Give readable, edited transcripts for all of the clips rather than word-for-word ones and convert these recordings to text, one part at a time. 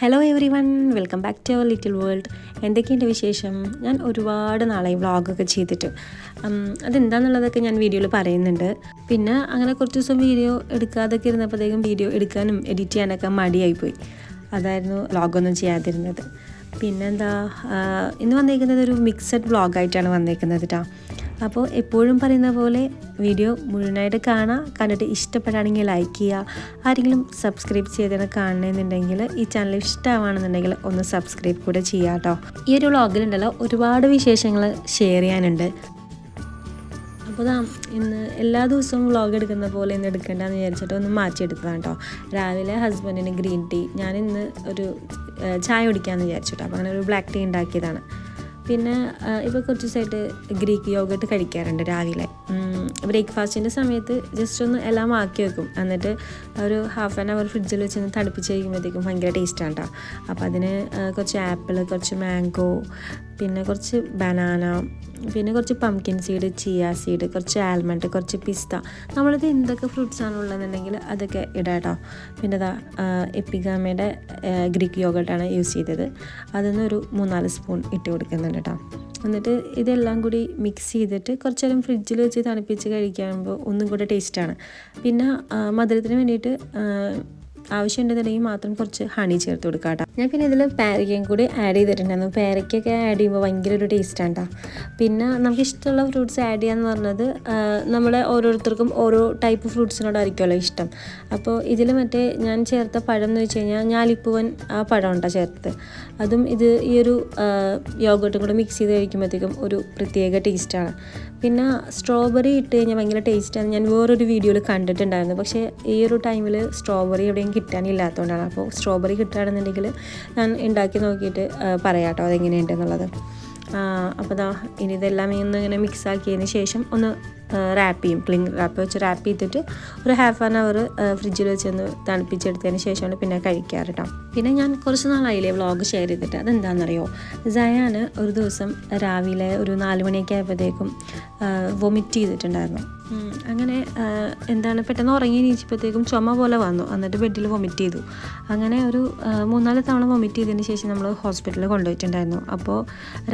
Hello everyone, welcome back to our little world. എന്തൊക്കെയുണ്ട് വിശേഷം? ഞാൻ ഒരുപാട് നാളായി വ്ളോഗൊക്കെ ചെയ്തിട്ട്. അതെന്താണെന്നുള്ളതൊക്കെ ഞാൻ വീഡിയോയിൽ പറയുന്നുണ്ട്. പിന്നെ അങ്ങനെ കുറച്ച് ദിവസം വീഡിയോ എടുക്കാതൊക്കെ ഇരുന്നപ്പോഴത്തേക്കും വീഡിയോ എടുക്കാനും എഡിറ്റ് ചെയ്യാനൊക്കെ മടിയായിപ്പോയി. അതായിരുന്നു വ്ളോഗൊന്നും ചെയ്യാതിരുന്നത്. പിന്നെന്താ, ഇന്ന് വന്നേക്കുന്നത് ഒരു മിക്സഡ് വ്ളോഗായിട്ടാണ് വന്നേക്കുന്നത് കേട്ടോ. അപ്പോൾ എപ്പോഴും പറയുന്ന പോലെ വീഡിയോ മുഴുവനായിട്ട് കണ്ടിട്ട് ഇഷ്ടപ്പെടുകയാണെങ്കിൽ ലൈക്ക് ചെയ്യുക. ആരെങ്കിലും സബ്സ്ക്രൈബ് ചെയ്താണ് കാണണമെന്നുണ്ടെങ്കിൽ, ഈ ചാനൽ ഇഷ്ടമാണെന്നുണ്ടെങ്കിൽ ഒന്ന് സബ്സ്ക്രൈബ് കൂടെ ചെയ്യുക കേട്ടോ. ഈ ഒരു വ്ളോഗിലുണ്ടല്ലോ ഒരുപാട് വിശേഷങ്ങൾ ഷെയർ ചെയ്യാനുണ്ട്. അപ്പോൾ ഇന്ന് എല്ലാ ദിവസവും വ്ളോഗ് എടുക്കുന്ന പോലെ ഇന്ന് എടുക്കേണ്ടതെന്ന് വിചാരിച്ചിട്ട് ഒന്ന് മാറ്റിയെടുത്തതാണ് കേട്ടോ. രാവിലെ ഹസ്ബൻഡിന് ഗ്രീൻ ടീ, ഞാനിന്ന് ഒരു ചായ കുടിക്കാമെന്ന് വിചാരിച്ചിട്ടോ. അപ്പോൾ അങ്ങനെ ഒരു ബ്ലാക്ക് ടീ ഉണ്ടാക്കിയതാണ്. പിന്നെ ഇപ്പോൾ കുറച്ച് ദിവസമായിട്ട് ഗ്രീക്ക് യോഗട്ട് കഴിക്കാറുണ്ട് രാവിലെ. ബ്രേക്ക്ഫാസ്റ്റിൻ്റെ സമയത്ത് ജസ്റ്റ് ഒന്ന് എല്ലാം ആക്കി വെക്കും, എന്നിട്ട് ഒരു ഹാഫ് ആൻ അവർ ഫ്രിഡ്ജിൽ വെച്ച് തണുപ്പിച്ച് കഴിക്കുമ്പോഴത്തേക്കും ഭയങ്കര ടേസ്റ്റാണ് കേട്ടോ. അപ്പോൾ അതിന് കുറച്ച് ആപ്പിൾ, കുറച്ച് മാംഗോ, പിന്നെ കുറച്ച് ബനാന, പിന്നെ കുറച്ച് പംകിൻ സീഡ്, ചിയ സീഡ്, കുറച്ച് ആൽമണ്ട്, കുറച്ച് പിസ്ത, നമ്മളിത് എന്തൊക്കെ ഫ്രൂട്ട്സാണ് ഉള്ളതെന്നുണ്ടെങ്കിൽ അതൊക്കെ ഇടാം കേട്ടോ. പിന്നെ എപ്പിഗാമയുടെ ഗ്രീക്ക് യോഗട്ടാണ് യൂസ് ചെയ്തത്. അതിൽ 3-4 സ്പൂൺ ഇട്ട് കൊടുക്കുന്നുണ്ട് കേട്ടോ. എന്നിട്ട് ഇതെല്ലാം കൂടി മിക്സ് ചെയ്തിട്ട് കുറച്ച് നേരം ഫ്രിഡ്ജിൽ വെച്ച് തണുപ്പിച്ച് കഴിക്കുമ്പോൾ ഒന്നും കൂടെ ടേസ്റ്റാണ്. പിന്നെ മധുരത്തിന് വേണ്ടിയിട്ട് ആവശ്യമുണ്ടെന്നുണ്ടെങ്കിൽ മാത്രം കുറച്ച് ഹണി ചേർത്ത് കൊടുക്കാം കേട്ടോ. ഞാൻ പിന്നെ ഇതിൽ പേരയ്ക്കയും കൂടി ആഡ് ചെയ്തിട്ടുണ്ടായിരുന്നു. പേരയ്ക്കൊക്കെ ആഡ് ചെയ്യുമ്പോൾ ഭയങ്കര ഒരു ടേസ്റ്റാണ് കേട്ടോ. പിന്നെ നമുക്ക് ഇഷ്ടമുള്ള ഫ്രൂട്ട്സ് ആഡ് ചെയ്യാന്ന് പറഞ്ഞത് നമ്മളെ ഓരോരുത്തർക്കും ഓരോ ടൈപ്പ് ഫ്രൂട്ട്സിനോടായിരിക്കുമല്ലോ ഇഷ്ടം. അപ്പോൾ ഇതിൽ ഞാൻ ചേർത്ത പഴം എന്ന് വെച്ച് കഴിഞ്ഞാൽ ഞാലിപ്പൂവൻ ആ പഴം ഉണ്ടോ ചേർത്ത്, അതും ഈ ഒരു യോഗട്ടും കൂടെ മിക്സ് ചെയ്ത് കഴിക്കുമ്പോഴത്തേക്കും ഒരു പ്രത്യേക ടേസ്റ്റാണ്. പിന്നെ സ്ട്രോബെറി ഇട്ട് കഴിഞ്ഞാൽ ഭയങ്കര ടേസ്റ്റാണ്. ഞാൻ വേറൊരു വീഡിയോയിൽ കണ്ടിട്ടുണ്ടായിരുന്നു. പക്ഷേ ഈ ഒരു ടൈമിൽ സ്ട്രോബെറി എവിടെയും കിട്ടാനില്ലാത്തതുകൊണ്ടാണ്. അപ്പോൾ സ്ട്രോബെറി കിട്ടുകയാണെന്നുണ്ടെങ്കിൽ ഞാൻ ഉണ്ടാക്കി നോക്കിയിട്ട് പറയാം കേട്ടോ അതെങ്ങനെയുണ്ടെന്നുള്ളത്. അപ്പോൾ ഇനി ഇതെല്ലാം ഇങ്ങനെ മിക്സ് ആക്കിയതിന് ശേഷം ഒന്ന് റാപ്പ് ചെയ്യും. ക്ലിങ് റാപ്പ് വെച്ച് റാപ്പ് ചെയ്തിട്ട് ഒരു ഹാഫ് ആൻ അവർ ഫ്രിഡ്ജിൽ വെച്ചൊന്ന് തണുപ്പിച്ചെടുത്തതിന് ശേഷമാണ് പിന്നെ കഴിക്കാറ് കേട്ടോ. പിന്നെ ഞാൻ കുറച്ച് നാളായില്ലേ വ്ളോഗ് ഷെയർ ചെയ്തിട്ട്. അതെന്താണെന്നറിയോ, സയാൻ ഒരു ദിവസം രാവിലെ ഒരു 4 മണിയൊക്കെ ആയപ്പോഴത്തേക്കും വൊമിറ്റ് ചെയ്തിട്ടുണ്ടായിരുന്നു. അങ്ങനെ പെട്ടെന്ന് ഉറങ്ങി എണീച്ചപ്പോഴത്തേക്കും ചുമ പോലെ വന്നു. എന്നിട്ട് ബെഡിൽ വൊമിറ്റ് ചെയ്തു. അങ്ങനെ ഒരു 3-4 തവണ വൊമിറ്റ് ചെയ്തതിന് ശേഷം നമ്മൾ ഹോസ്പിറ്റലിൽ കൊണ്ടുപോയിട്ടുണ്ടായിരുന്നു. അപ്പോൾ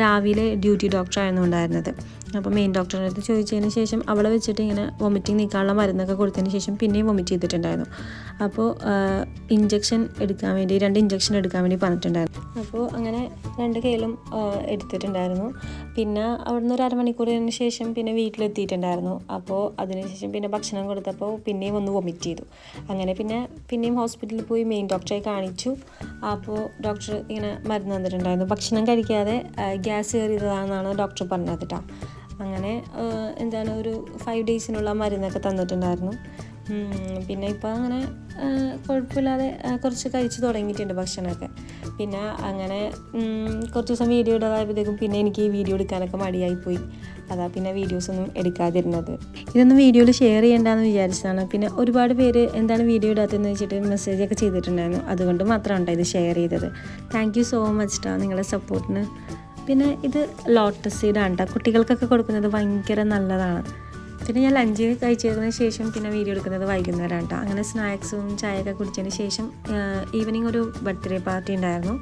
രാവിലെ ഡ്യൂട്ടി ഡോക്ടറായിരുന്നു ഉണ്ടായിരുന്നത്. അപ്പോൾ മെയിൻ ഡോക്ടറിൻ്റെ അടുത്ത് ചോദിച്ചതിന് ശേഷം അവളെ വെച്ചിട്ട് ഇങ്ങനെ വൊമിറ്റിംഗ് നീക്കാനുള്ള മരുന്നൊക്കെ കൊടുത്തതിന് ശേഷം പിന്നെയും വൊമിറ്റ് ചെയ്തിട്ടുണ്ടായിരുന്നു. അപ്പോൾ 2 ഇഞ്ചക്ഷൻ എടുക്കാൻ വേണ്ടി പറഞ്ഞിട്ടുണ്ടായിരുന്നു. അപ്പോൾ അങ്ങനെ 2 കയ്യിലും എടുത്തിട്ടുണ്ടായിരുന്നു. പിന്നെ അവിടുന്ന് ഒരു അരമണിക്കൂറിന് ശേഷം പിന്നെ വീട്ടിലെത്തിയിട്ടുണ്ടായിരുന്നു. അപ്പോൾ അതിനുശേഷം പിന്നെ ഭക്ഷണം കൊടുത്തപ്പോൾ പിന്നെയും ഒന്ന് വൊമിറ്റ് ചെയ്തു. അങ്ങനെ പിന്നെയും ഹോസ്പിറ്റലിൽ പോയി മെയിൻ ഡോക്ടറെ കാണിച്ചു. അപ്പോൾ ഡോക്ടർ ഇങ്ങനെ മരുന്ന് തന്നിട്ടുണ്ടായിരുന്നു. ഭക്ഷണം കഴിക്കാതെ ഗ്യാസ് കയറിയതാണെന്നാണ് ഡോക്ടർ പറഞ്ഞത് കേട്ടോ. അങ്ങനെ ഒരു 5 ഡേയ്സിനുള്ള മരുന്നൊക്കെ തന്നിട്ടുണ്ടായിരുന്നു. പിന്നെ ഇപ്പോൾ അങ്ങനെ കുഴപ്പമില്ലാതെ കുറച്ച് കഴിച്ച് തുടങ്ങിയിട്ടുണ്ട് ഭക്ഷണമൊക്കെ. പിന്നെ അങ്ങനെ കുറച്ച് ദിവസം വീഡിയോ ഇടാതായപ്പോഴത്തേക്കും പിന്നെ എനിക്ക് ഈ വീഡിയോ എടുക്കാനൊക്കെ മടിയായിപ്പോയി. അതാ പിന്നെ വീഡിയോസൊന്നും എടുക്കാതിരുന്നത്. ഇതൊന്നും വീഡിയോയിൽ ഷെയർ ചെയ്യേണ്ടെന്ന് വിചാരിച്ചതാണ്. പിന്നെ ഒരുപാട് പേര് വീഡിയോ ഇടാത്തതെന്ന് വെച്ചിട്ട് മെസ്സേജൊക്കെ ചെയ്തിട്ടുണ്ടായിരുന്നു. അതുകൊണ്ട് മാത്രമാണ് ഇത് ഷെയർ ചെയ്തത്. താങ്ക് യു സോ മച്ച് ടാ നിങ്ങളുടെ സപ്പോർട്ടിന്. പിന്നെ ഇത് ലോട്ടസ് സീഡാണ് കേട്ടോ. കുട്ടികൾക്കൊക്കെ കൊടുക്കുന്നത് ഭയങ്കര നല്ലതാണ്. പിന്നെ ഞാൻ ലഞ്ച് കഴിച്ചതിന് ശേഷം പിന്നെ വീഡിയോ എടുക്കുന്നത് വൈകുന്നേരമാണ് കേട്ടോ. അങ്ങനെ സ്നാക്സും ചായയൊക്കെ കുടിച്ചതിന് ശേഷം ഈവനിങ് ഒരു ബർത്ത്ഡേ പാർട്ടി ഉണ്ടായിരുന്നു.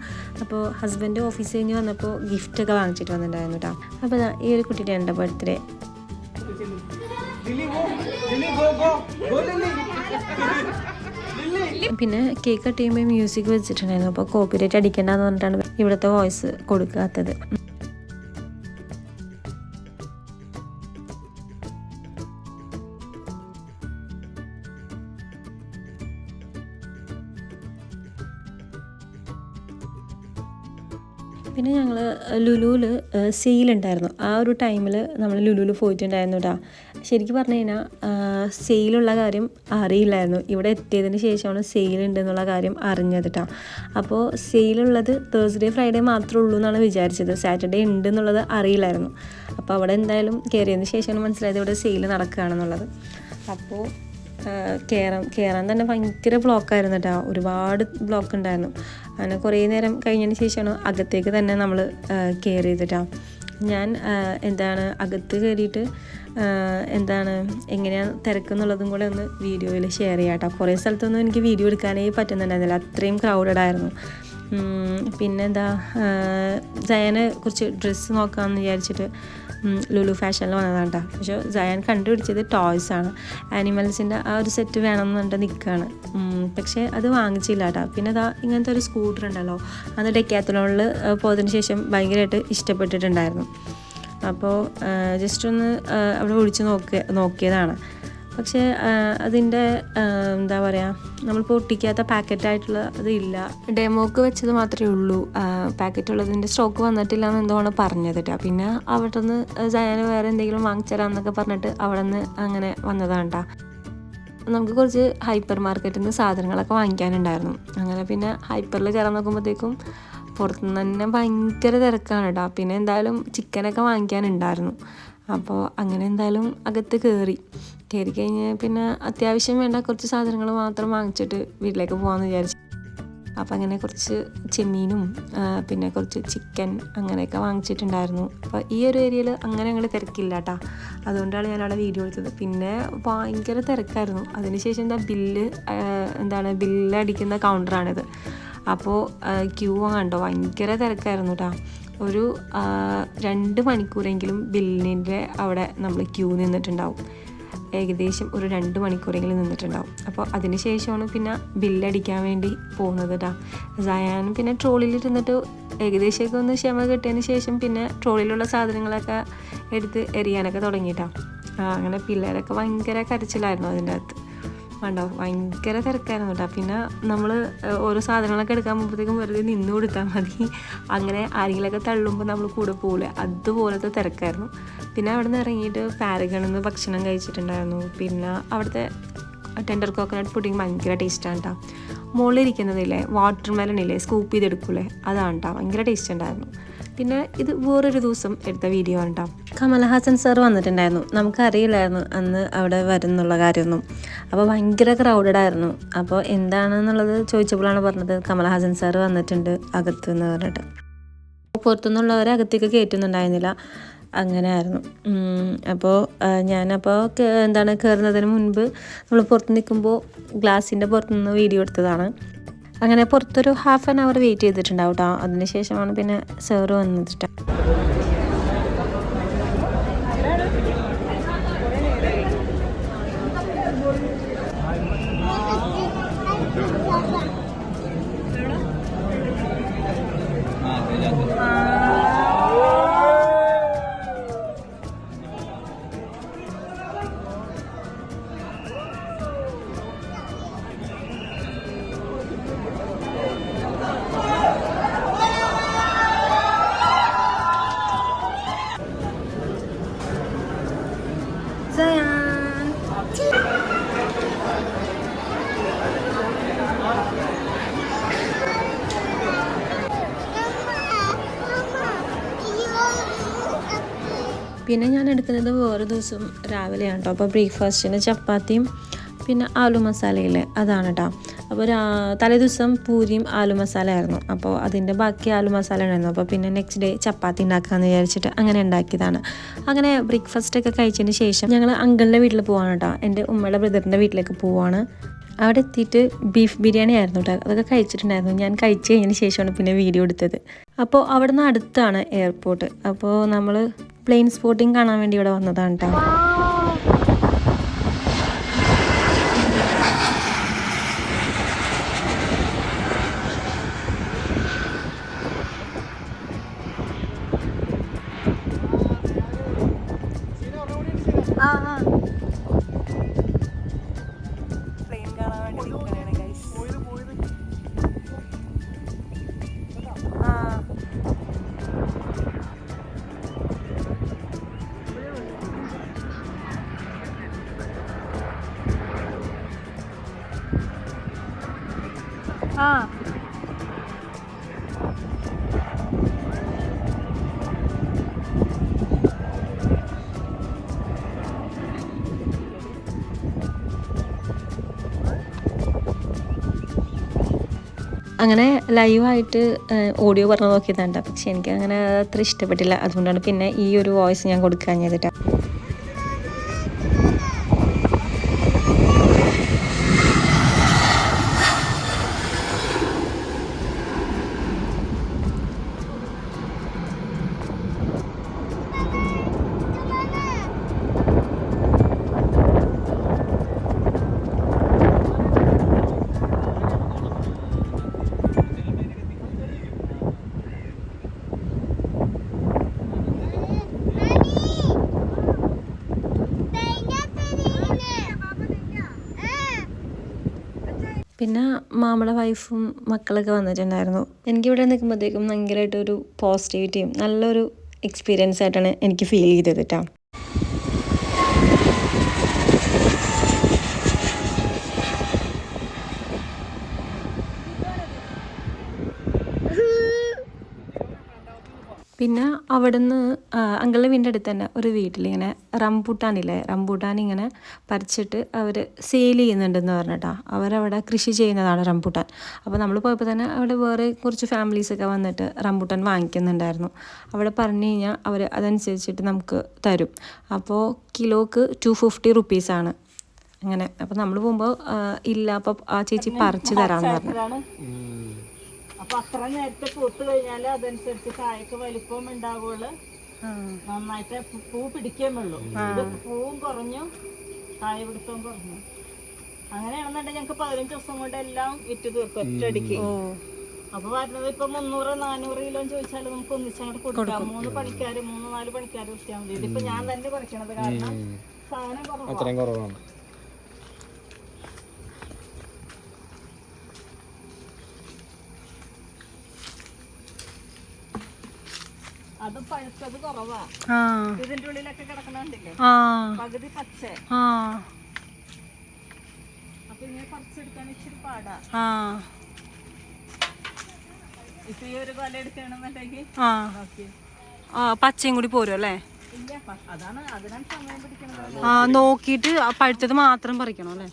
അപ്പോൾ ഹസ്ബൻഡ് ഓഫീസ് കഴിഞ്ഞ് വന്നപ്പോൾ ഗിഫ്റ്റൊക്കെ വാങ്ങിച്ചിട്ട് വന്നിട്ടുണ്ടായിരുന്നു കേട്ടോ. അപ്പോൾ ഈ ഒരു കുട്ടിയുടെ എൻ്റെ ബർത്ത്ഡേ. പിന്നെ കേക്ക് കട്ട് ചെയ്യുമ്പോൾ മ്യൂസിക് വെച്ചിട്ടുണ്ടായിരുന്നു. അപ്പോൾ കോപ്പിറൈറ്റ് അടിക്കേണ്ടെന്ന് പറഞ്ഞിട്ടാണ് ഇവിടുത്തെ വോയിസ് കൊടുക്കാത്തത്. പിന്നെ ഞങ്ങൾ ലുലുവിൽ സെയിലുണ്ടായിരുന്നു. ആ ഒരു ടൈമിൽ നമ്മൾ ലുലുവിൽ പോയിട്ടുണ്ടായിരുന്നു കേട്ടോ. ശരിക്കും പറഞ്ഞു കഴിഞ്ഞാൽ സെയിലുള്ള കാര്യം അറിയില്ലായിരുന്നു. ഇവിടെ എത്തിയതിന് ശേഷമാണ് സെയിലുണ്ടെന്നുള്ള കാര്യം അറിഞ്ഞത് കേട്ടോ. അപ്പോൾ സെയിലുള്ളത് തേഴ്സ്ഡേ ഫ്രൈഡേ മാത്രമേ ഉള്ളൂ എന്നാണ് വിചാരിച്ചത്. സാറ്റർഡേ ഉണ്ടെന്നുള്ളത് അറിയില്ലായിരുന്നു. അപ്പോൾ അവിടെ എന്തായാലും കയറിയതിന് ശേഷമാണ് മനസ്സിലായത് ഇവിടെ സെയിൽ നടക്കുകയാണെന്നുള്ളത്. അപ്പോൾ കയറാൻ തന്നെ ഭയങ്കര ബ്ലോക്കായിരുന്നു കേട്ടോ. ഒരുപാട് ബ്ലോക്ക് ഉണ്ടായിരുന്നു. അങ്ങനെ കുറേ നേരം കഴിഞ്ഞതിന് ശേഷമാണ് അകത്തേക്ക് തന്നെ നമ്മൾ കയറിയത് കേട്ടോ. ഞാൻ അകത്ത് കയറിയിട്ട് എങ്ങനെയാണ് തിരക്കെന്നുള്ളതും കൂടെ ഒന്ന് വീഡിയോയിൽ ഷെയർ ചെയ്യാം കേട്ടോ. കുറേ സ്ഥലത്തൊന്നും എനിക്ക് വീഡിയോ എടുക്കാനേ പറ്റുന്നുണ്ടായിരുന്നില്ല, അത്രയും ക്രൗഡഡ് ആയിരുന്നു. പിന്നെ എന്താ ജയന് കുറച്ച് ഡ്രസ്സ് നോക്കാമെന്ന് വിചാരിച്ചിട്ട് ലുലു ഫാഷനിൽ വന്നതാണ് കേട്ടോ. പക്ഷേ ജയൻ കണ്ടുപിടിച്ചത് ടോയ്സാണ്. ആനിമൽസിൻ്റെ ആ ഒരു സെറ്റ് വേണമെന്ന് പറഞ്ഞിട്ട് നിൽക്കുകയാണ്. പക്ഷേ അത് വാങ്ങിച്ചില്ല കേട്ടോ. പിന്നെ അതാ ഇങ്ങനത്തെ ഒരു സ്കൂട്ടർ ഉണ്ടല്ലോ, അത് ഡെക്കാത്തലോണിൽ പോയതിന് ശേഷം ഭയങ്കരമായിട്ട് ഇഷ്ടപ്പെട്ടിട്ടുണ്ടായിരുന്നു. അപ്പോൾ ജസ്റ്റ് ഒന്ന് അവിടെ വിളിച്ച് നോക്കിയതാണ്. പക്ഷേ അതിൻ്റെ എന്താ പറയുക, നമ്മളിപ്പോൾ ഒട്ടിക്കാത്ത പാക്കറ്റായിട്ടുള്ള അതില്ല. ഡെമോക്ക് വെച്ചത് മാത്രമേ ഉള്ളൂ. പാക്കറ്റുള്ളതിൻ്റെ സ്റ്റോക്ക് വന്നിട്ടില്ല എന്ന് എന്തുകൊണ്ട് പറഞ്ഞത് കേട്ടോ. പിന്നെ അവിടെ നിന്ന് ജയന് വേറെ എന്തെങ്കിലും വാങ്ങിച്ചരാന്നൊക്കെ പറഞ്ഞിട്ട് അവിടെ നിന്ന് അങ്ങനെ വന്നതാണ് കേട്ടോ. നമുക്ക് കുറച്ച് ഹൈപ്പർ മാർക്കറ്റിൽ നിന്ന് സാധനങ്ങളൊക്കെ വാങ്ങിക്കാനുണ്ടായിരുന്നു. അങ്ങനെ പിന്നെ ഹൈപ്പറിൽ കയറാൻ നോക്കുമ്പോഴത്തേക്കും പുറത്തുനിന്ന് തന്നെ ഭയങ്കര തിരക്കാണ് കേട്ടോ. പിന്നെ എന്തായാലും ചിക്കനൊക്കെ വാങ്ങിക്കാനുണ്ടായിരുന്നു. അപ്പോൾ അങ്ങനെ എന്തായാലും അകത്ത് കയറി കഴിഞ്ഞ് പിന്നെ അത്യാവശ്യം വേണ്ട കുറച്ച് സാധനങ്ങൾ മാത്രം വാങ്ങിച്ചിട്ട് വീട്ടിലേക്ക് പോകാമെന്ന് വിചാരിച്ചു. അപ്പം അങ്ങനെ കുറച്ച് ചെമ്മീനും പിന്നെ കുറച്ച് ചിക്കൻ അങ്ങനെയൊക്കെ വാങ്ങിച്ചിട്ടുണ്ടായിരുന്നു. അപ്പോൾ ഈ ഒരു ഏരിയയിൽ അങ്ങനെ അങ്ങോട്ട് തിരക്കില്ല കേട്ടോ. അതുകൊണ്ടാണ് ഞാൻ അവിടെ വീഡിയോ എടുത്തത്. പിന്നെ ഭയങ്കര തിരക്കായിരുന്നു. അതിനുശേഷം ബില്ലടിക്കുന്ന കൗണ്ടറാണിത്. അപ്പോൾ ക്യൂ കണ്ടോ, ഭയങ്കര തിരക്കായിരുന്നു കേട്ടോ. ഒരു 2 മണിക്കൂറെങ്കിലും ബില്ലിൻ്റെ അവിടെ നമ്മൾ ക്യൂ നിന്നിട്ടുണ്ടാവും. ഏകദേശം ഒരു 2 മണിക്കൂറെങ്കിലും നിന്നിട്ടുണ്ടാവും. അപ്പോൾ അതിന് ശേഷമാണ് പിന്നെ ബില്ലടിക്കാൻ വേണ്ടി പോകുന്നത് കേട്ടോ. ജയാനും പിന്നെ ട്രോളിയിലിരുന്നിട്ട് ഏകദേശമൊക്കെ ഒന്ന് ക്ഷമ കിട്ടിയതിന് ശേഷം പിന്നെ ട്രോളിയിലുള്ള സാധനങ്ങളൊക്കെ എടുത്ത് എറിയാനൊക്കെ തുടങ്ങിയിട്ടാണ്. അങ്ങനെ പിള്ളേരൊക്കെ ഭയങ്കര കരച്ചിലായിരുന്നു അതിൻ്റെ അകത്ത്. കണ്ടോ, ഭയങ്കര തിരക്കായിരുന്നു കേട്ടോ. പിന്നെ നമ്മൾ ഓരോ സാധനങ്ങളൊക്കെ എടുക്കാൻ പോകുമ്പോഴത്തേക്കും വെറുതെ നിന്ന് കൊടുത്താൽ മതി. അങ്ങനെ ആരെങ്കിലുമൊക്കെ തള്ളുമ്പോൾ നമ്മൾ കൂടെ പോകില്ല, അതുപോലത്തെ തിരക്കായിരുന്നു. പിന്നെ അവിടെ നിന്ന് ഇറങ്ങിയിട്ട് പാരഗണിൽ നിന്ന് ഭക്ഷണം കഴിച്ചിട്ടുണ്ടായിരുന്നു. പിന്നെ അവിടുത്തെ ടെൻഡർ കോക്കനട്ട് പുഡിങ് ഭയങ്കര ടേസ്റ്റാണ് കേട്ടോ. മുകളിലിരിക്കുന്നതില്ലേ വാട്ടർ മെലണില്ലേ, സ്കൂപ്പ് ചെയ്തെടുക്കൂലേ, അതാണ് കേട്ടോ. ഭയങ്കര ടേസ്റ്റ് ഉണ്ടായിരുന്നു. പിന്നെ ഇത് വേറൊരു ദിവസം എടുത്ത വീഡിയോ ആണ് കേട്ടോ. കമലഹാസൻ സാർ വന്നിട്ടുണ്ടായിരുന്നു. നമുക്കറിയില്ലായിരുന്നു അന്ന് അവിടെ വരുന്നുള്ള കാര്യമൊന്നും. അപ്പോൾ ഭയങ്കര ക്രൗഡഡ് ആയിരുന്നു. അപ്പോൾ എന്താണെന്നുള്ളത് ചോദിച്ചപ്പോഴാണ് പറഞ്ഞത് കമലഹാസൻ സാർ വന്നിട്ടുണ്ട് അകത്ത് എന്ന് പറഞ്ഞിട്ട്. പുറത്തുനിന്നുള്ളവരെ അകത്തേക്ക് കയറ്റുന്നുണ്ടായിരുന്നില്ല, അങ്ങനെ ആയിരുന്നു. അപ്പോൾ ഞാനപ്പോൾ കയറുന്നതിന് മുൻപ് നമ്മൾ പുറത്ത് നിൽക്കുമ്പോൾ ഗ്ലാസിൻ്റെ പുറത്തുനിന്ന് വീഡിയോ എടുത്തതാണ്. അങ്ങനെ പുറത്തൊരു ഹാഫ് ആൻ അവർ വെയിറ്റ് ചെയ്തിട്ടുണ്ടാവും കേട്ടോ. അതിന് ശേഷമാണ് പിന്നെ സാറ് വന്നത് കേട്ടോ. പിന്നെ ഞാൻ എടുക്കുന്നത് വേറെ ദിവസം രാവിലെയാണ് കേട്ടോ. അപ്പോൾ ബ്രേക്ക്ഫാസ്റ്റിന് ചപ്പാത്തിയും പിന്നെ ആലു മസാലയില്ലേ, അതാണ് കേട്ടോ. അപ്പോൾ തലേ ദിവസം പൂരിയും ആലു മസാല ആയിരുന്നു. അപ്പോൾ അതിൻ്റെ ബാക്കി ആലു മസാല ഉണ്ടായിരുന്നു. അപ്പോൾ പിന്നെ നെക്സ്റ്റ് ഡേ ചപ്പാത്തി ഉണ്ടാക്കാമെന്ന് വിചാരിച്ചിട്ട് അങ്ങനെ ഉണ്ടാക്കിയതാണ്. അങ്ങനെ ബ്രേക്ക്ഫാസ്റ്റൊക്കെ കഴിച്ചതിന് ശേഷം ഞങ്ങൾ അങ്കിളിൻ്റെ വീട്ടിൽ പോവാണ് കേട്ടോ. എൻ്റെ ഉമ്മയുടെ ബ്രദറിൻ്റെ വീട്ടിലേക്ക് പോവാണ്. അവിടെ എത്തിയിട്ട് ബീഫ് ബിരിയാണി ആയിരുന്നു കേട്ടോ. അതൊക്കെ കഴിച്ചിട്ടുണ്ടായിരുന്നു. ഞാൻ കഴിച്ച് കഴിഞ്ഞതിന് ശേഷമാണ് പിന്നെ വീഡിയോ എടുത്തത്. അപ്പോൾ അവിടെ നിന്ന് അടുത്താണ് എയർപോർട്ട്. അപ്പോൾ നമ്മൾ പ്ലെയിൻ സ്പോട്ടിങ് കാണാൻ വേണ്ടി ഇവിടെ വന്നതാണ് കേട്ടോ. പ്ലെയിൻ കാണാൻ വേണ്ടി നിൽക്കുകയാണ് ഗൈസ്. അങ്ങനെ ലൈവായിട്ട് ഓഡിയോ പറഞ്ഞു നോക്കിയതാണ്. പക്ഷെ എനിക്ക് അങ്ങനെ അത്ര ഇഷ്ടപ്പെട്ടില്ല. അതുകൊണ്ടാണ് പിന്നെ ഈ ഒരു വോയിസ് ഞാൻ കൊടുക്കാൻ ചെയ്തിട്ടാ. പിന്നെ മാമയുടെ വൈഫും മക്കളൊക്കെ വന്നിട്ടുണ്ടായിരുന്നു. എനിക്കിവിടെ നിൽക്കുമ്പോഴത്തേക്കും ഭയങ്കരമായിട്ടൊരു പോസിറ്റിവിറ്റിയും നല്ലൊരു എക്സ്പീരിയൻസ് ആയിട്ടാണ് എനിക്ക് ഫീൽ ചെയ്തത് കേട്ടോ. പിന്നെ അവിടുന്ന് അങ്കിളുടെ വീടിൻ്റെ അടുത്ത് തന്നെ ഒരു വീട്ടിലിങ്ങനെ റംബൂട്ടാൻ ഇങ്ങനെ പറിച്ചിട്ട് അവർ സെയിൽ ചെയ്യുന്നുണ്ടെന്ന് പറഞ്ഞിട്ടാ. അവരവിടെ കൃഷി ചെയ്യുന്നതാണ് റംബൂട്ടാൻ. അപ്പോൾ നമ്മൾ പോയപ്പോൾ തന്നെ അവിടെ വേറെ കുറച്ച് ഫാമിലീസൊക്കെ വന്നിട്ട് റംബൂട്ടാൻ വാങ്ങിക്കുന്നുണ്ടായിരുന്നു. അവിടെ പറഞ്ഞു കഴിഞ്ഞാൽ അവർ അതനുസരിച്ചിട്ട് നമുക്ക് തരും. അപ്പോൾ കിലോക്ക് 250 റുപ്പീസാണ് അങ്ങനെ. അപ്പോൾ നമ്മൾ പോകുമ്പോൾ ഇല്ല, അപ്പോൾ ആ ചേച്ചി പറിച്ച് തരാമെന്ന് പറഞ്ഞു. അപ്പൊ അത്ര നേരത്തെ പൂത്ത് കഴിഞ്ഞാല് അതനുസരിച്ച് കായൊക്കെ വലിപ്പം ഉണ്ടാവുള്ളൂ, നന്നായിട്ട് പൂ പിടിക്കാൻ വേള്ളൂ. ഇത് പൂവും കുറഞ്ഞു കായ പിടുത്തവും കുറഞ്ഞു. അങ്ങനെയാണെന്നുണ്ടെങ്കിൽ ഞങ്ങക്ക് 15 ദിവസം കൊണ്ട് എല്ലാം വിറ്റ് തീർക്കും ഒറ്റയടിക്ക്. അപ്പൊ വരുന്നത് ഇപ്പൊ 300-400 കിലോ ചോദിച്ചാല് നമുക്ക് ഒന്നിച്ചങ്ങോട്ട് കൊടുക്കാം. 3-4 പണിക്കാര് വിളിച്ചാൽ മതി. ഇതിപ്പോ ഞാൻ തന്നെ പറിക്കണത് കാരണം സാധനം കുറവാണ്. അത് പഴുത്തത് കുറവാ. ഇതിന്റെ ഉള്ളിലൊക്കെ കിടക്കണുണ്ടല്ലേ പകുതി പച്ച. അപ്പൊ ഇങ്ങനെ പറിച്ചെടുക്കാൻ ഇച്ചിരി പാടാ. ഇപ്പൊ ഈ ഒരു കൊല എടുക്കണമെന്നുണ്ടെങ്കിൽ പച്ചയും കൂടി പോരും അല്ലേ? ഇല്ല, അതാണ് അതിനാണ് സമയം പിടിക്കണത്. നോക്കിയിട്ട് പഴുത്തത് മാത്രം പറിക്കണം അല്ലേ?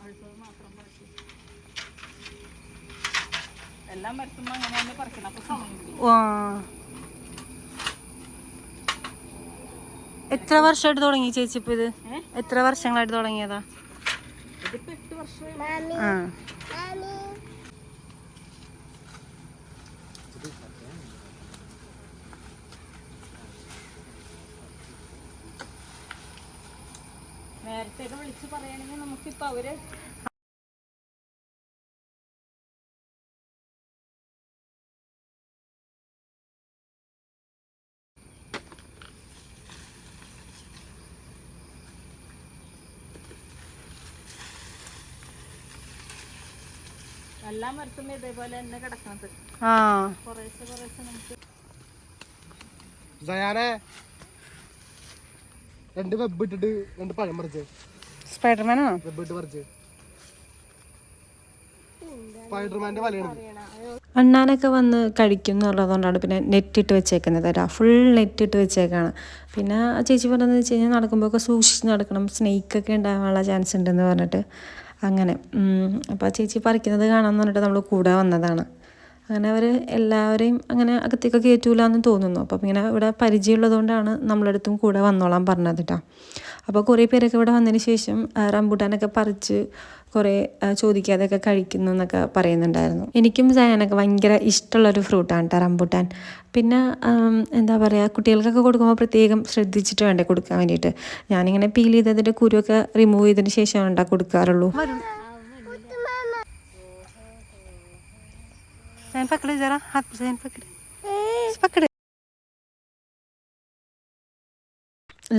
എല്ലാം മരത്തുമ്പോ അങ്ങനെ തന്നെ പറിക്കണം. അപ്പൊ സമയം പിടിക്കും. എത്ര വർഷമായിട്ട് തുടങ്ങി ചേച്ചി ഇപ്പൊ ഇത്? എത്ര വർഷങ്ങളായിട്ട് തുടങ്ങിയതാ? ഇതിപ്പോ 8 വർഷമായി. നേരത്തെ വിളിച്ച് പറയുകയാണെങ്കിൽ നമുക്കിപ്പോ അവര് എല്ലാം മരത്തുമ്പോ ഇതേപോലെ തന്നെ കിടക്കണത്. കുറേശ്ശെ നമുക്ക് രണ്ട് വെബ് ഇട്ടിട്ട് 2 പഴം പറിച്ച് സ്പൈഡർമാനോ വെബ് ഇട്ട് പറിച്ച് സ്പൈഡർമാന്റെ വലയാണ്. അണ്ണാനൊക്കെ വന്ന് കഴിക്കും എന്നുള്ളതുകൊണ്ടാണ് പിന്നെ നെറ്റ് ഇട്ട് വെച്ചേക്കുന്നത് കേട്ടോ. ഫുൾ നെറ്റ് ഇട്ട് വെച്ചേക്കാണ്. പിന്നെ ചേച്ചി പറഞ്ഞതെന്ന് വെച്ച് കഴിഞ്ഞാൽ നടക്കുമ്പോഴൊക്കെ സൂക്ഷിച്ച് നടക്കണം, സ്നേക്കൊക്കെ ഉണ്ടാകാനുള്ള ചാൻസ് ഉണ്ടെന്ന് പറഞ്ഞിട്ട് അങ്ങനെ. അപ്പോൾ ചേച്ചി പറിക്കുന്നത് കാണാമെന്ന് പറഞ്ഞിട്ട് നമ്മൾ കൂടെ വന്നതാണ്. അങ്ങനെ അവർ എല്ലാവരെയും അങ്ങനെ അകത്തേക്ക് കയറ്റൂല എന്ന് തോന്നുന്നു. അപ്പം ഇങ്ങനെ ഇവിടെ പരിചയമുള്ളതുകൊണ്ടാണ് നമ്മളടുത്തും കൂടെ വന്നോളാൻ പറഞ്ഞത് കേട്ടോ. അപ്പോൾ കുറേ പേരൊക്കെ ഇവിടെ വന്നതിന് ശേഷം റംബൂട്ടാനൊക്കെ പറിച്ച് കുറേ ചോദിക്കാതെയൊക്കെ കഴിക്കുന്നു എന്നൊക്കെ പറയുന്നുണ്ടായിരുന്നു. എനിക്കും സയാനൊക്കെ ഭയങ്കര ഇഷ്ടമുള്ളൊരു ഫ്രൂട്ടാണ് കേട്ടോ റംബൂട്ടാൻ. പിന്നെ എന്താ പറയുക, കുട്ടികൾക്കൊക്കെ കൊടുക്കുമ്പോൾ പ്രത്യേകം ശ്രദ്ധിച്ചിട്ട് വേണ്ടേ കൊടുക്കാൻ വേണ്ടിയിട്ട്. ഞാനിങ്ങനെ പീൽ ചെയ്തതിൻ്റെ കുരുവൊക്കെ റിമൂവ് ചെയ്തതിന് ശേഷമാണ് കേട്ടോ കൊടുക്കാറുള്ളൂ.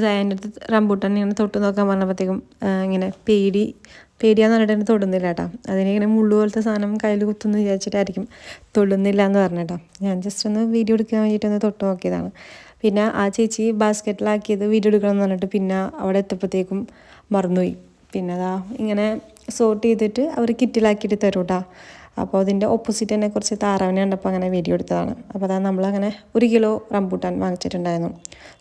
സയാൻ്റെ അടുത്ത് റംബൂട്ടാൻ ഇങ്ങനെ തൊട്ട് നോക്കാൻ പറഞ്ഞപ്പോഴത്തേക്കും ഇങ്ങനെ പേടിയാന്ന് പറഞ്ഞിട്ട് തന്നെ തൊടുന്നില്ല കേട്ടോ. അതിനിങ്ങനെ മുള്ളു പോലത്തെ സാധനം കയ്യിൽ കുത്തുന്നു വിചാരിച്ചിട്ടായിരിക്കും തൊടുന്നില്ല എന്ന് പറഞ്ഞേട്ടാ. ഞാൻ ജസ്റ്റ് ഒന്ന് വീഡിയോ എടുക്കാൻ വേണ്ടിയിട്ടൊന്ന് തൊട്ട് നോക്കിയതാണ്. പിന്നെ ആ ചേച്ചി ബാസ്ക്കറ്റിലാക്കിയത് വീഡിയോ എടുക്കണം എന്ന് പറഞ്ഞിട്ട് പിന്നെ അവിടെ എത്തപ്പോഴത്തേക്കും മറന്നുപോയി. പിന്നെ അതാ ഇങ്ങനെ സോർട്ട് ചെയ്തിട്ട് അവർ കിറ്റിലാക്കിയിട്ട് തരും കേട്ടോ. അപ്പോൾ അതിൻ്റെ ഓപ്പോസിറ്റ് തന്നെ കുറച്ച് താറാവിനെ കണ്ടപ്പോൾ അങ്ങനെ വീഡിയോ എടുത്തതാണ്. അപ്പോൾ അതാ നമ്മളങ്ങനെ 1 കിലോ റംബൂട്ടാൻ വാങ്ങിച്ചിട്ടുണ്ടായിരുന്നു.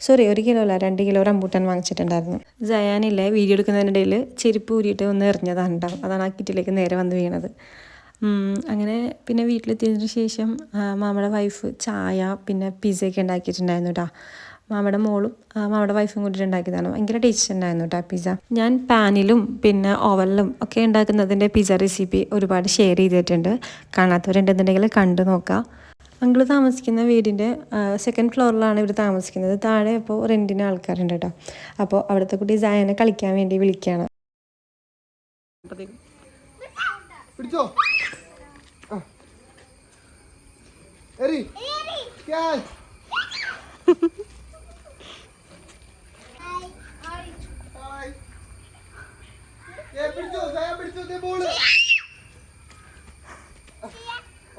1 കിലോ അല്ല 2 കിലോ റംബൂട്ടാൻ വാങ്ങിച്ചിട്ടുണ്ടായിരുന്നു. സയാനില്ലേ വീഡിയോ എടുക്കുന്നതിനിടയിൽ ചെരുപ്പ് ഊരിയിട്ട് ഒന്ന് എറിഞ്ഞതാണ് ഉണ്ടാവും. അതാണ് ആ കിറ്റിലേക്ക് നേരെ വന്ന് വീണത്. അങ്ങനെ പിന്നെ വീട്ടിലെത്തിയതിന് ശേഷം മാമയുടെ വൈഫ് ചായ പിന്നെ പിസ്സയൊക്കെ ഉണ്ടാക്കിയിട്ടുണ്ടായിരുന്നു കേട്ടോ. മാമയുടെ മോളും മാമയുടെ വൈഫും കൂടിയിട്ട് ഉണ്ടാക്കിയതാണ്. ഭയങ്കര ടേസ്റ്റ് ഉണ്ടായിരുന്നു കേട്ടോ പിസ്സ. ഞാൻ പാനിലും പിന്നെ ഓവനിലും ഒക്കെ ഉണ്ടാക്കുന്നതിൻ്റെ പിസ്സ റെസിപ്പി ഒരുപാട് ഷെയർ ചെയ്തിട്ടുണ്ട്. കാണാത്തവരുണ്ടെന്നുണ്ടെങ്കിൽ കണ്ടു നോക്കാം. അങ്കിൾ താമസിക്കുന്ന വീടിൻ്റെ 2nd ഫ്ലോറിലാണ് ഇവർ താമസിക്കുന്നത്. താഴെ അപ്പോൾ റെൻറ്റിന് ആൾക്കാരുണ്ട് കേട്ടോ. അപ്പോൾ അവിടുത്തെ കുട്ടി സയാനെ കളിക്കാൻ വേണ്ടി വിളിക്കുകയാണ്. പിടിച്ചോ പിടിച്ചോ ബോള്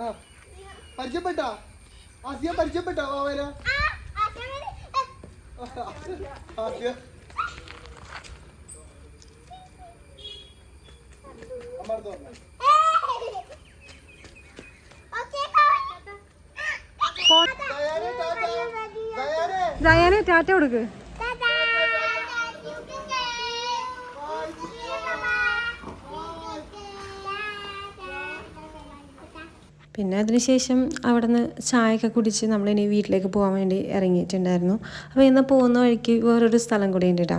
ആ പരിചയപ്പെട്ടാ ആസിയ പരിചയപ്പെട്ടാ വാവന ആസിയ അമർത്തോ ദയാനെ ടാറ്റ കൊടുക്ക്. പിന്നെ അതിനുശേഷം അവിടെ നിന്ന് ചായയൊക്കെ കുടിച്ച് നമ്മളിനി വീട്ടിലേക്ക് പോകാൻ വേണ്ടി ഇറങ്ങിയിട്ടുണ്ടായിരുന്നു. അപ്പോൾ ഇന്ന് പോകുന്ന വഴിക്ക് വേറൊരു സ്ഥലം കൂടി ഉണ്ട് കേട്ടോ.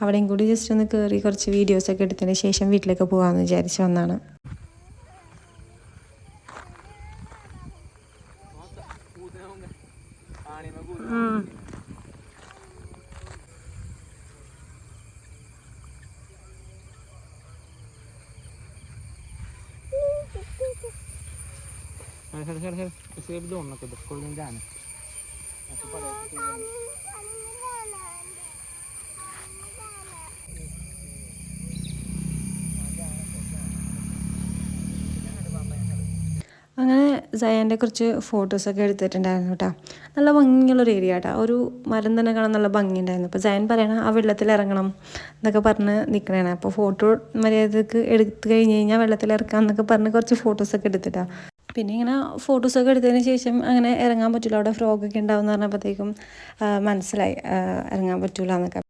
അവിടെയും കൂടി ജസ്റ്റ് ഒന്ന് കയറി കുറച്ച് വീഡിയോസൊക്കെ എടുത്തതിന് ശേഷം വീട്ടിലേക്ക് പോകാമെന്ന് വിചാരിച്ച് വന്നതാണ്. അങ്ങനെ സയാൻ്റെ കുറച്ച് ഫോട്ടോസൊക്കെ എടുത്തിട്ടുണ്ടായിരുന്നു കേട്ടോ. നല്ല ഭംഗിയുള്ളൊരു ഏരിയ കേട്ടോ. ഒരു മരം തന്നെ കാണാൻ നല്ല ഭംഗിയുണ്ടായിരുന്നു. അപ്പോൾ സയൻ പറയണം ആ വെള്ളത്തിൽ ഇറങ്ങണം എന്നൊക്കെ പറഞ്ഞ് നിൽക്കണേ. അപ്പോൾ ഫോട്ടോ മര്യാദക്ക് എടുത്തു കഴിഞ്ഞ് കഴിഞ്ഞാൽ വെള്ളത്തിൽ ഇറക്കാം എന്നൊക്കെ പറഞ്ഞ് കുറച്ച് ഫോട്ടോസൊക്കെ എടുത്തിട്ടാണ്. പിന്നെ ഇങ്ങനെ ഫോട്ടോസൊക്കെ എടുത്തതിന് ശേഷം അങ്ങനെ ഇറങ്ങാൻ പറ്റില്ല, അവിടെ ഫ്രോഗൊക്കെ ഉണ്ടാവും എന്ന് പറഞ്ഞപ്പോഴത്തേക്കും മനസ്സിലായി ഇറങ്ങാൻ പറ്റില്ല എന്നൊക്കെ.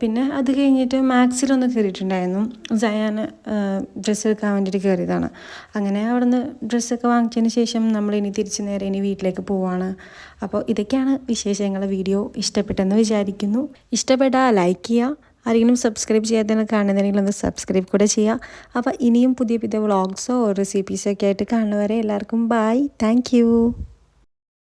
പിന്നെ അത് കഴിഞ്ഞിട്ട് മാക്സിലൊന്ന് കയറിയിട്ടുണ്ടായിരുന്നു. സയാന് ഡ്രസ്സ് എടുക്കാൻ വേണ്ടിയിട്ട് കയറിയതാണ്. അങ്ങനെ അവിടെ നിന്ന് ഡ്രസ്സൊക്കെ വാങ്ങിച്ചതിന് ശേഷം നമ്മളിനി തിരിച്ച് നേരെ ഇനി വീട്ടിലേക്ക് പോവാണ്. അപ്പോൾ ഇതൊക്കെയാണ് വിശേഷങ്ങൾ. വീഡിയോ ഇഷ്ടപ്പെട്ടെന്ന് വിചാരിക്കുന്നു. ഇഷ്ടപ്പെട്ടാൽ ലൈക്ക് ചെയ്യുക. ആരെങ്കിലും സബ്സ്ക്രൈബ് ചെയ്യാതെ കാണുന്നതെങ്കിൽ ഒന്ന് സബ്സ്ക്രൈബ് കൂടെ ചെയ്യുക. അപ്പോൾ ഇനിയും പുതിയ പുതിയ വ്ളോഗ്സോ റെസിപ്പീസോ ഒക്കെ ആയിട്ട് കാണുന്നവരെ എല്ലാവർക്കും ബൈ. താങ്ക്